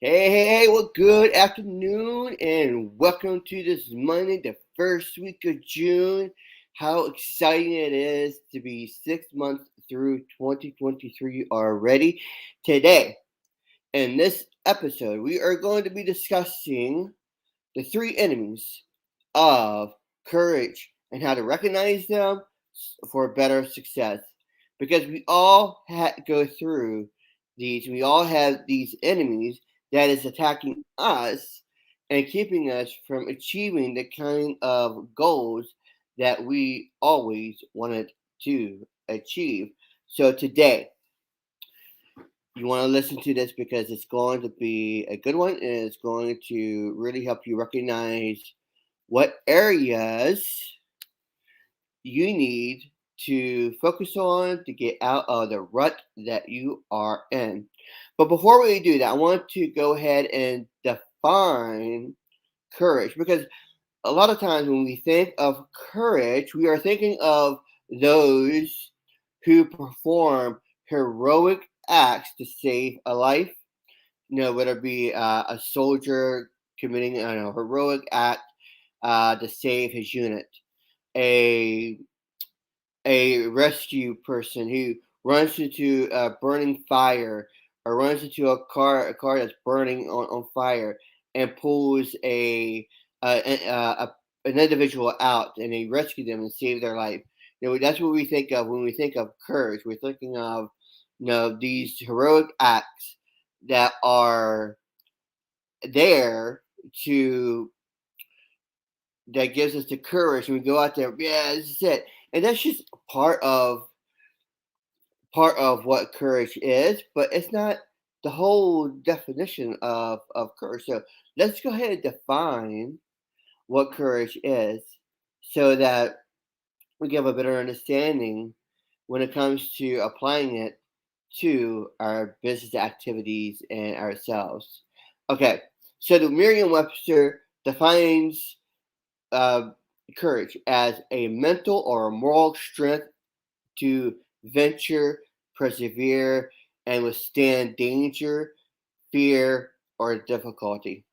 Hey, well, good afternoon, and welcome to this Monday, the first week of June. How exciting it is to be 6 months through 2023 already. Today, in this episode, we are going to be discussing the three enemies of courage and how to recognize them for better success. Because we all go through these, we all have these enemies that is attacking us and keeping us from achieving the kind of goals that we always wanted to achieve. So today, you want to listen to this because it's going to be a good one and it's going to really help you recognize what areas you need to focus on to get out of the rut that you are in. But before we do that, I want to go ahead and define courage because a lot of times when we think of courage, we are thinking of those who perform heroic acts to save a life. Whether it be a soldier committing a heroic act to save his unit, a a rescue person who runs into a burning fire or runs into a car that's burning on fire and pulls an individual out and they rescue them and save their life. That's what we think of when we think of courage. We're thinking of these heroic acts that are there to that gives us the courage and we go out there, yeah, this is it. And that's just part of what courage is, but it's not the whole definition of courage. So let's go ahead and define what courage is so that we give a better understanding when it comes to applying it to our business activities and ourselves. Okay, so the Merriam-Webster defines uh, courage as a mental or moral strength to venture, persevere, and withstand danger, fear, or difficulty.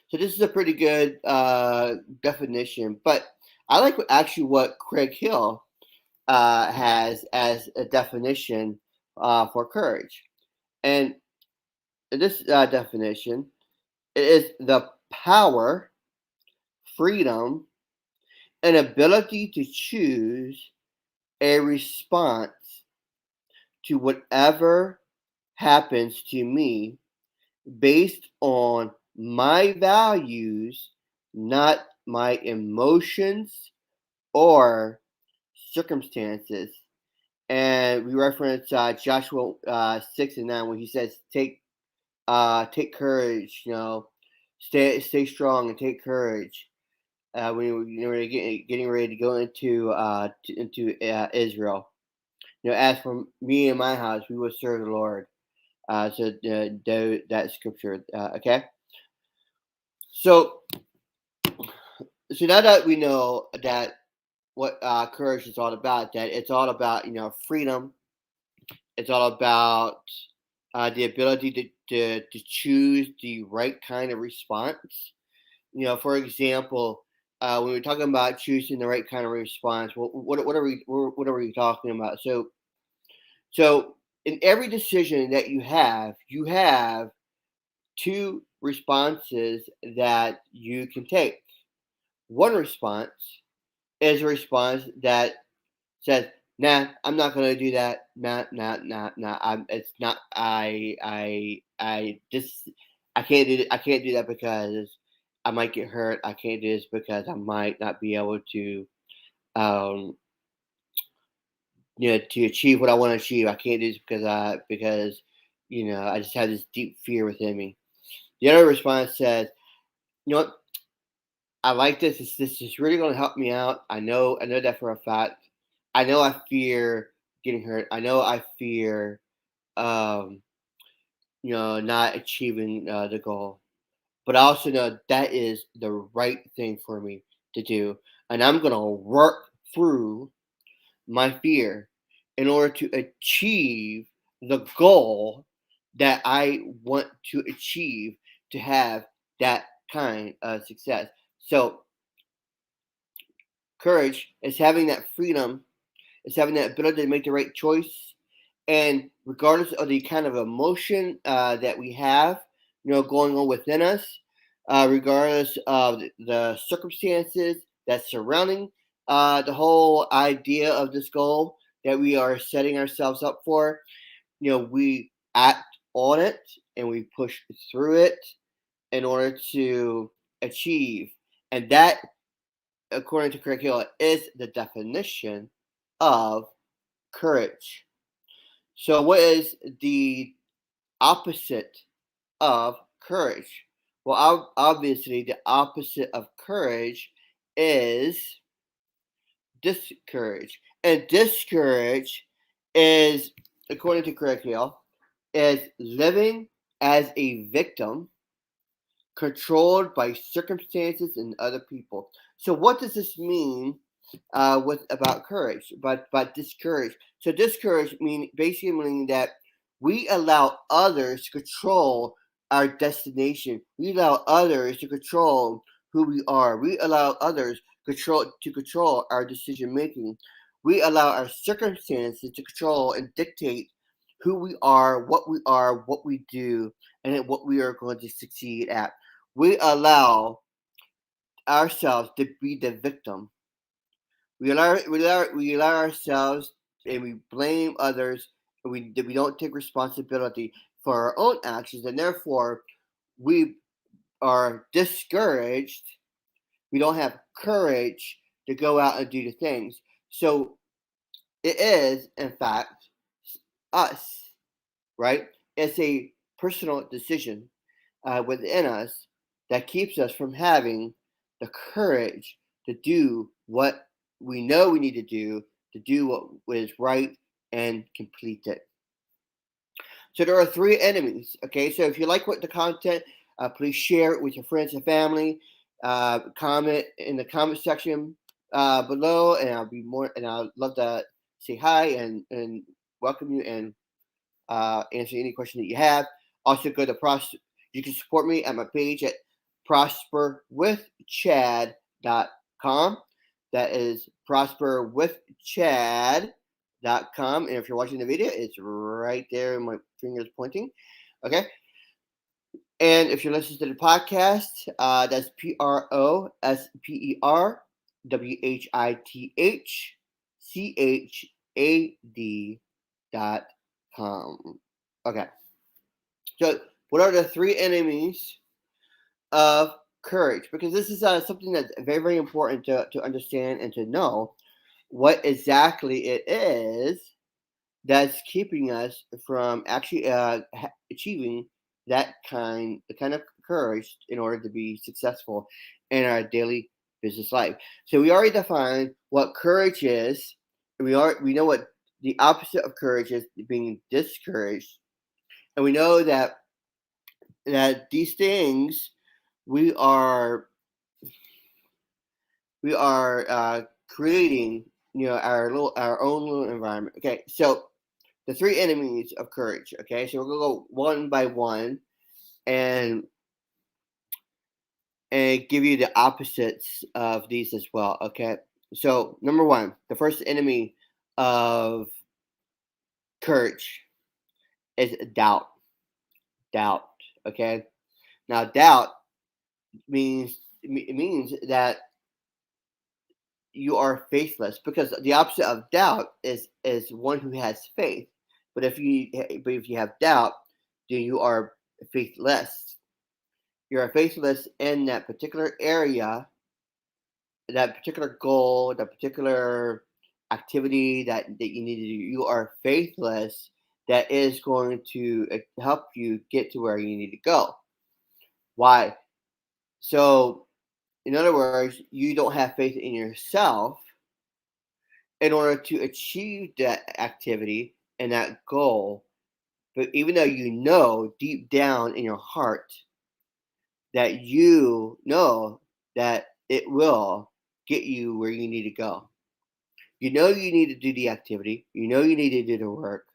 So this is a pretty good definition, but I like what Craig Hill has as a definition for courage. And this definition is the power, freedom, and ability to choose a response to whatever happens to me based on my values, not my emotions or circumstances. And we reference Joshua 6:9 when he says, "Take courage, stay strong and take courage." When you're getting ready to go into Israel, as for me and my house, we will serve the Lord. That scripture. Okay. So so now that we know that what courage is all about, that it's all about freedom. It's all about the ability to choose the right kind of response. For example, when we're talking about choosing the right kind of response, what are we talking about? So in every decision that you have two responses that you can take. One response is a response that says, "Nah, I'm not going to do that. Nah, nah, nah, nah. It's not. I can't do. I can't do that because I might get hurt. I can't do this because I might not be able to, um, to achieve what I want to achieve. I can't do this because I just have this deep fear within me." The other response says, "You know what? I like this. This is really going to help me out. I know that for a fact. I know I fear getting hurt. I know I fear, um, not achieving the goal. But I also know that is the right thing for me to do, and I'm going to work through my fear in order to achieve the goal that I want to achieve to have that kind of success. So courage is having that freedom, is having that ability to make the right choice, and regardless of the kind of emotion that we have, going on within us, regardless of the circumstances that surrounding the whole idea of this goal that we are setting ourselves up for, we act on it and we push through it in order to achieve. And that, according to Craig Hill, is the definition of courage. So, what is the opposite of courage? Well, obviously, the opposite of courage is discourage. And discourage is, according to Craig Hill, is living as a victim controlled by circumstances and other people. So, what does this mean with about courage? But discourage. So, discourage basically meaning that we allow others to control our destination. We allow others to control who we are. We allow others to control our decision making. We allow our circumstances to control and dictate who we are, what we do, and what we are going to succeed at. We allow ourselves to be the victim. We allow ourselves and we blame others, and we don't take responsibility for our own actions, and therefore we are discouraged. We don't have courage to go out and do the things. So it is, in fact, us, right? It's a personal decision within us that keeps us from having the courage to do what we know we need to do what is right and complete it. So there are three enemies. Okay, so if you like what the content, please share it with your friends and family. Comment in the comment section below, and I'd love to say hi and welcome you and answer any question that you have. Also, you can support me at my page at prosperwithchad.com. That is prosperwithchad.com. And if you're watching the video, it's right there, my fingers pointing. Okay. And if you're listening to the podcast, that's prosperwithchad.com. Okay. So, what are the three enemies of courage? Because this is something that's very, very important to understand and to know what exactly it is that's keeping us from actually achieving the kind of courage in order to be successful in our daily business life. So we already defined what courage is. We know what the opposite of courage is, being discouraged, and we know that these things we are creating, our own little environment. Okay, so the three enemies of courage. Okay, so we're gonna go one by one and give you the opposites of these as well. Okay, so number one, the first enemy of courage is doubt. Doubt. Okay, now doubt means that you are faithless, because the opposite of doubt is one who has faith. But if you have doubt, then you are faithless. You are faithless in that particular area, that particular goal, that particular activity that you need to do. You are faithless. That is going to help you get to where you need to go. Why? So, in other words, you don't have faith in yourself in order to achieve that activity and that goal. But even though you know deep down in your heart that you know that it will get you where you need to go, you know you need to do the activity, you know you need to do the work,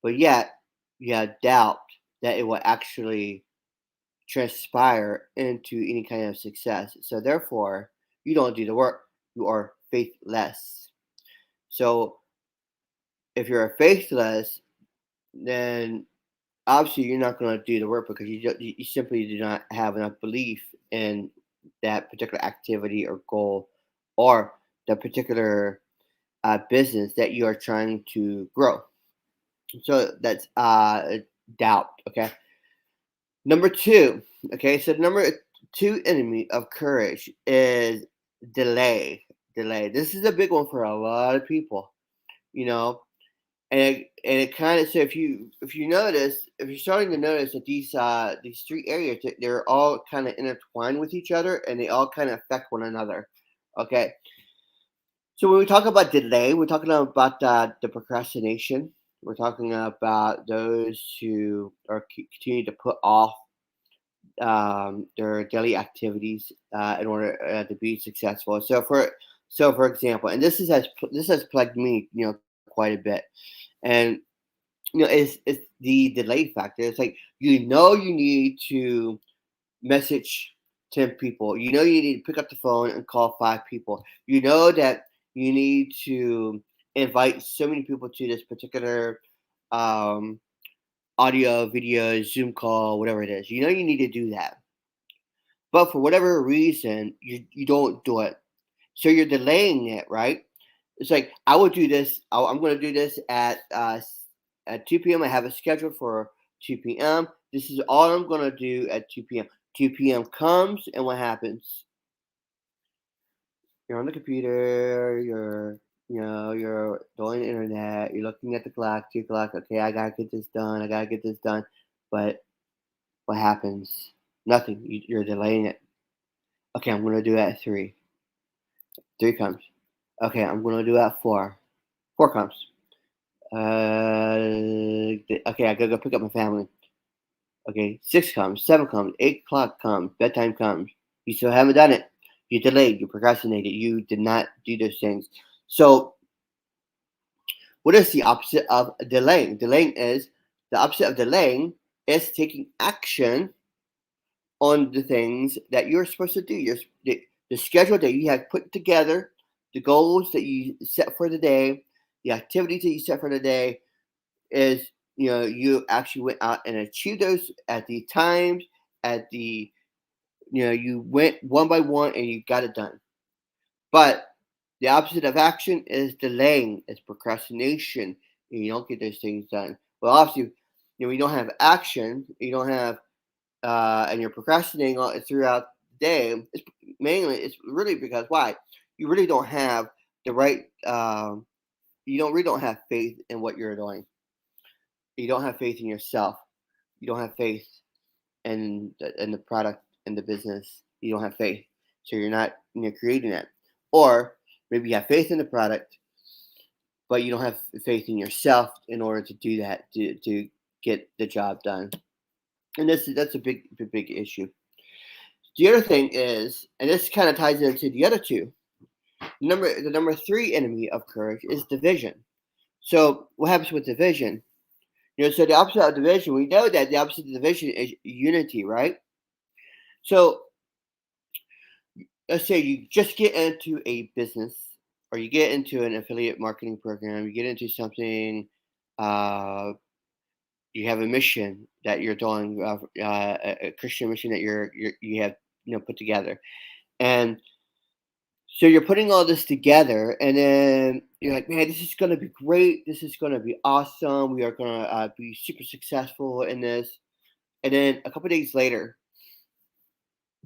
but yet you have doubt that it will actually transpire into any kind of success. So therefore, you don't do the work. You are faithless. So if you're faithless, then obviously you're not going to do the work because you simply do not have enough belief in that particular activity or goal or the particular business that you are trying to grow. So that's doubt. Okay. Number two. Okay. So number two enemy of courage is delay. Delay. This is a big one for a lot of people. You know, and it kind of, so if you notice, if you're starting to notice that these three areas, they're all kind of intertwined with each other and they all kind of affect one another. Okay, so when we talk about delay, we're talking about the procrastination. We're talking about those who are continue to put off their daily activities in order to be successful. So for example, and this has plagued me, quite a bit. And it's the delay factor. It's like you need to message 10 people. You need to pick up the phone and call 5 people. You know that you need to invite so many people to this particular um, audio, video, Zoom call, whatever it is. You know you need to do that. But for whatever reason, you don't do it. So you're delaying it, right? It's like I will do this. I'm going to do this at 2 p.m. I have it scheduled for 2 p.m. This is all I'm going to do at 2 p.m. 2 p.m. comes, and what happens? You're on the computer. You're doing the internet. You're looking at the clock. 2 o'clock. Okay, I gotta get this done. I gotta get this done. But what happens? Nothing. You're delaying it. Okay, I'm going to do it at 3. 3 comes. Okay, I'm going to do it at 4. 4 comes. Okay, I gotta go pick up my family. Okay, 6 comes, 7 comes, 8 o'clock comes, bedtime comes. You still haven't done it. You delayed, you procrastinated, you did not do those things. So, what is the opposite of delaying? The opposite of delaying is taking action on the things that you're supposed to do. The schedule that you have put together, the goals that you set for the day, the activities that you set for the day, is you actually went out and achieved those at the times, at the you went one by one and you got it done. But the opposite of action is delaying, is procrastination, and you don't get those things done. Well, obviously, you don't have action, you don't have and you're procrastinating all throughout the day. It's really because why? You really don't have the right you don't really don't have faith in what you're doing. You don't have faith in yourself. You don't have faith in the product, in the business. You don't have faith, so you're not creating it. Or maybe you have faith in the product, but you don't have faith in yourself in order to do that, to get the job done. And that's a big issue. The other thing is, and this kind of ties into the other two. The number three enemy of courage is division. So what happens with division? So the opposite of division, we know that the opposite of division is unity, right? So let's say you just get into a business or you get into an affiliate marketing program, you get into something, uh, you have a mission that you're doing, a Christian mission that you have put together, and so you're putting all this together, and then you're like, man, this is going to be great. This is going to be awesome. We are going to be super successful in this. And then a couple days later,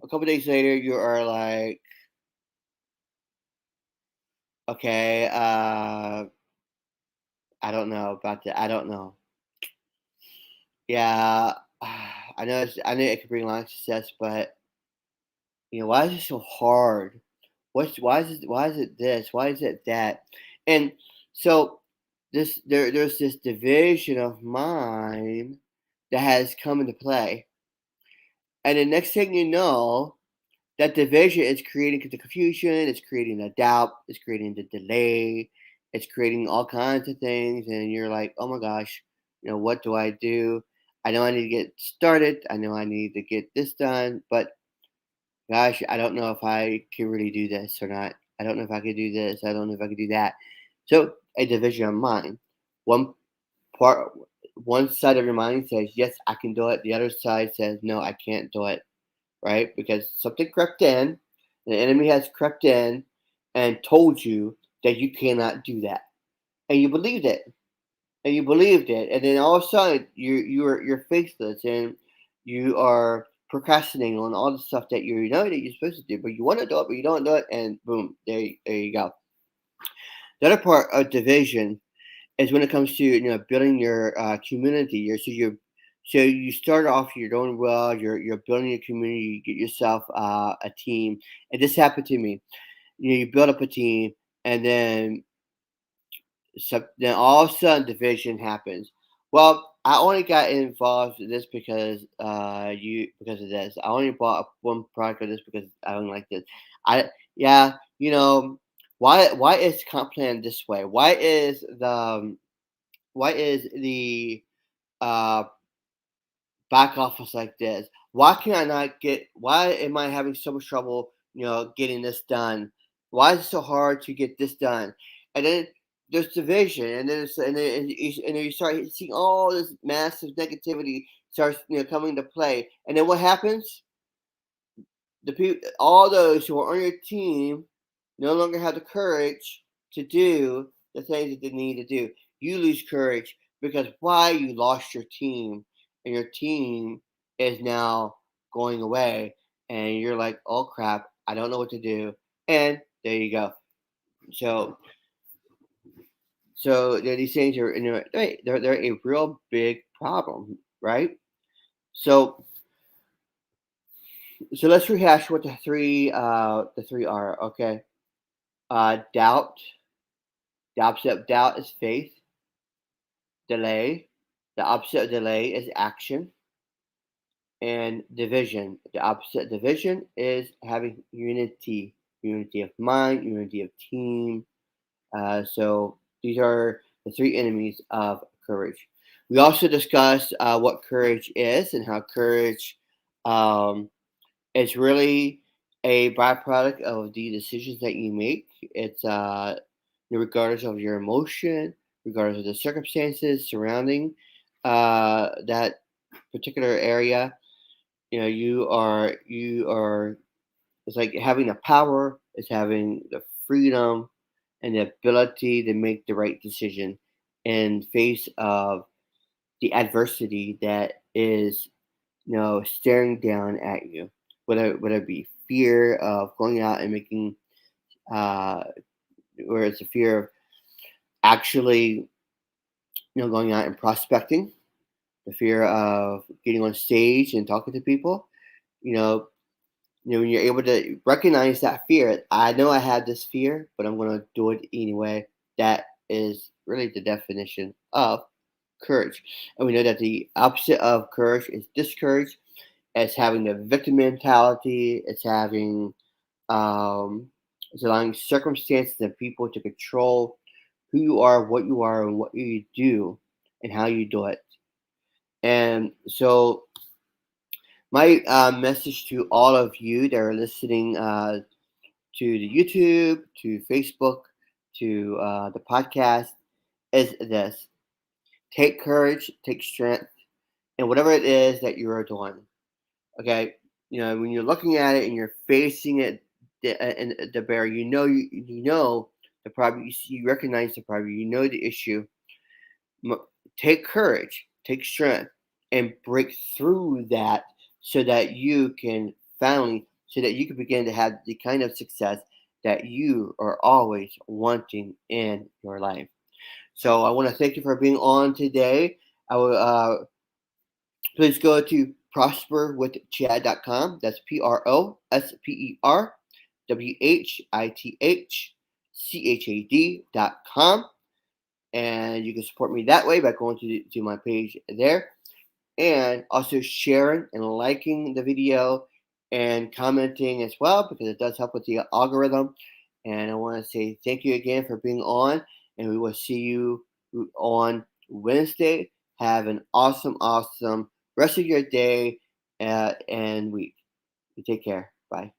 you are like, okay, I don't know about that. I don't know. Yeah, I know it could bring a lot of success, but why is it so hard? Why is it this? Why is it that? And so there's this division of mind that has come into play. And the next thing you know, that division is creating the confusion, it's creating the doubt, it's creating the delay, it's creating all kinds of things, and you're like, oh my gosh, what do I do? I know I need to get started. I know I need to get this done, but gosh, I don't know if I can really do this or not. I don't know if I could do this. I don't know if I could do that. So a division of mind. One part, one side of your mind says, yes, I can do it. The other side says, no, I can't do it. Right? Because something crept in, the enemy has crept in and told you that you cannot do that. And you believed it. And you believed it. And then all of a sudden you're faithless and you are procrastinating on all the stuff that you know that you're supposed to do, but you want to do it, but you don't do it, and boom, there you go. The other part of division is when it comes to building your community. So you start off, you're doing well, you're building a community, you get yourself a team, and this happened to me. You build up a team, and then all of a sudden division happens. Well, I only got involved in this because of this. I only bought one product of this because I don't like this. I Yeah, why is comp plan this way? Why is the uh back office like this? Why can I not get? Why am I having so much trouble? Getting this done. Why is it so hard to get this done? And then there's division, and then you start seeing all this massive negativity starts coming to play. And then what happens? The people, all those who are on your team, no longer have the courage to do the things that they need to do. You lose courage because why? You lost your team, and your team is now going away, and you're like, oh crap, I don't know what to do. And there you go. So, these things are, they're a real big problem, right? So, let's rehash what the three are. Okay, doubt. The opposite of doubt is faith. Delay. The opposite of delay is action. And division. The opposite of division is having unity. Unity of mind, unity of team. So these are the three enemies of courage. We also discussed what courage is and how courage um, is really a byproduct of the decisions that you make. It's regardless of your emotion, regardless of the circumstances surrounding that particular area. You are. It's like having the power. It's having the freedom and the ability to make the right decision in face of the adversity that is staring down at you, whether it be fear of going out and making, uh, or it's a fear of actually, going out and prospecting, the fear of getting on stage and talking to people. You know, when you're able to recognize that fear, I know I have this fear, but I'm going to do it anyway. That is really the definition of courage. And we know that the opposite of courage is discourage. It's having the victim mentality. Um, it's allowing circumstances and people to control who you are, and what you do, and how you do it. And so, my message to all of you that are listening to the YouTube, to Facebook, to the podcast is this: take courage, take strength, and whatever it is that you are doing. Okay, when you're looking at it and you're facing it, and the bear, you know the problem. You recognize the problem. You know the issue. Take courage, take strength, and break through that so that you can so that you can begin to have the kind of success that you are always wanting in your life. So I want to thank you for being on today. I will please go to prosperwithchad.com. That's prosperwithchad.com. And you can support me that way by going to my page there, and also sharing and liking the video and commenting as well, because it does help with the algorithm. And I want to say thank you again for being on, and we will see you on Wednesday. Have an awesome rest of your day and week. You take care. Bye.